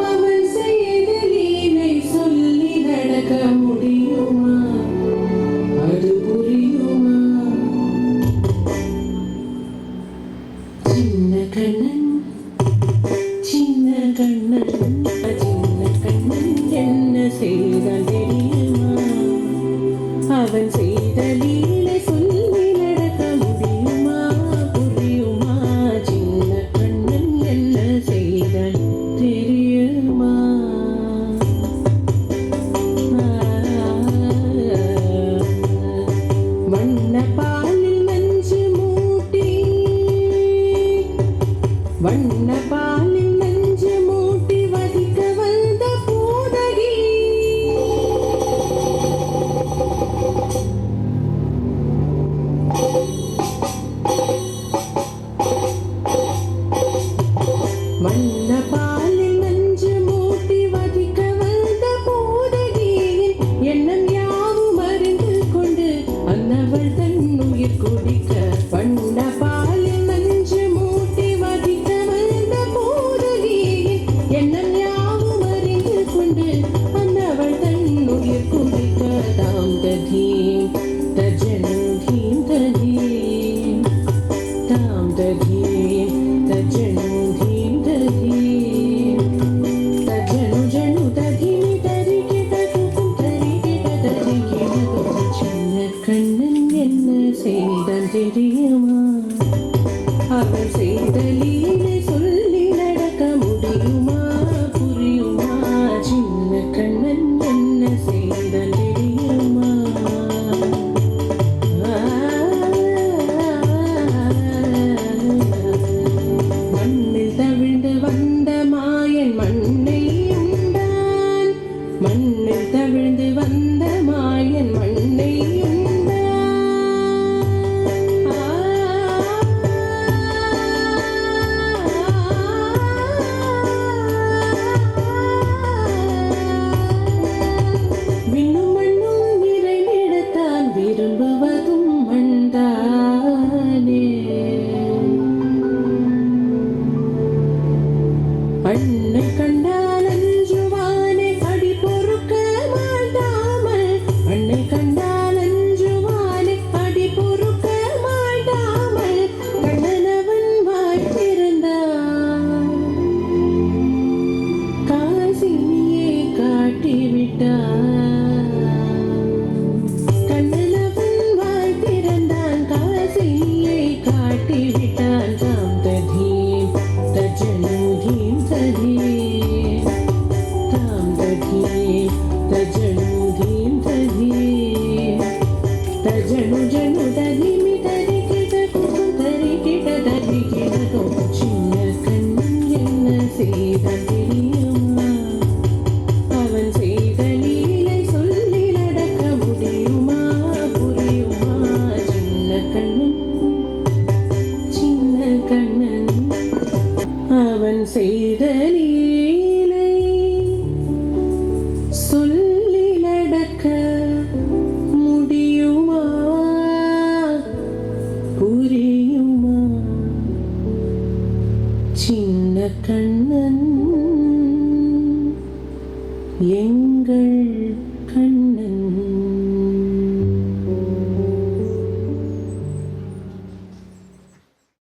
அவன் செய்த லீலை சொல்லி நடக்க முடியுமா? அது புரியுமா? சின்ன கண்ணன் சின்ன கண்ணன் சின்ன கண்ணன் என்ன செய்தான் தெரியுமா? அவன் செய்த லீலை சொல்லி நடக்க முடியுமா? புரியுமா? சின்ன கண்ணன் என்ன செய்தான் தெரியுமா? வண்ண பாலில் நஞ்சு மூட்டி வண்ண பாலில் நஞ்சு மூட்டி வதிக்க வந்த பூதகி வண்ண பாலில் நஞ்சு மூட்டி வதிக்க வந்த பூதகியின் எண்ணம் யாவும் அறிந்து கொண்டு அன்னவள் தன் உயிர் குடிக்க வண்ண பாலில் நஞ்சு மூட்டி வதிக்க வந்த பூதகியின் எண்ணம் யாவும் அறிந்து கொண்டு அன்னவள் தன் உயிர் குடிக்க தாம் ததீம் தஜனு தீம் ததீம் தாம் ததீம் தஜனு தீம் ததீம் தஜனு ஜனு ததீமி தரிகிட துகும் தரிகிட தரிகிட துகும் சின்ன கண்ணன் என்ன செய்தான் தெரியுமா? அவன் செய்த லீலை சொல்லி நடக்க முடியுமா? புரியுமா? சின்ன கண்ணன் என்ன செய்தான் தெரியுமா? மண்ணில் தவிழ்ந்து வந்த மாயன் மண்ணை உண்டான். மண்ணில் தவிழ்ந்து வந்த மாயன் மண்ணை உண்டான். விண்ணும் மண்ணும் நிறைந்திடத்தான் விரும்புவதும் மண்தானே. அன்னை கண்டால் அஞ்சுவானே அடி பொறுக்க மாட்டாமல். அன்னை கண்டால் அஞ்சுவானே அடி பொறுக்க மாட்டாமல். கண்ணனவன் வாய் திறந்தான் காசினியை காட்டிவிட்டான். கண்ணனவன் வாய் திறந்தான் காசினியை காட்டிவிட்டான். தாம் ததீம் தஜனு தீம் ததீம் தாம் ததீம் தஜனு தீம் ததீம் தஜனு ஜனு ததீமி தரிகிட துகும் தரிகிட தரிகிட துகும் சின்ன கண்ணன் என்ன செய்தான் தெரியுமா? அவன் செய்த லீலை சொல்லி நடக்க முடியுமா? புரியுமா? சின்ன கண்ணன் சின்ன கண்ணன் அவன் செய்த லீலை சொல்லி நடக்க முடியுமா? புரியுமா? சின்ன கண்ணன்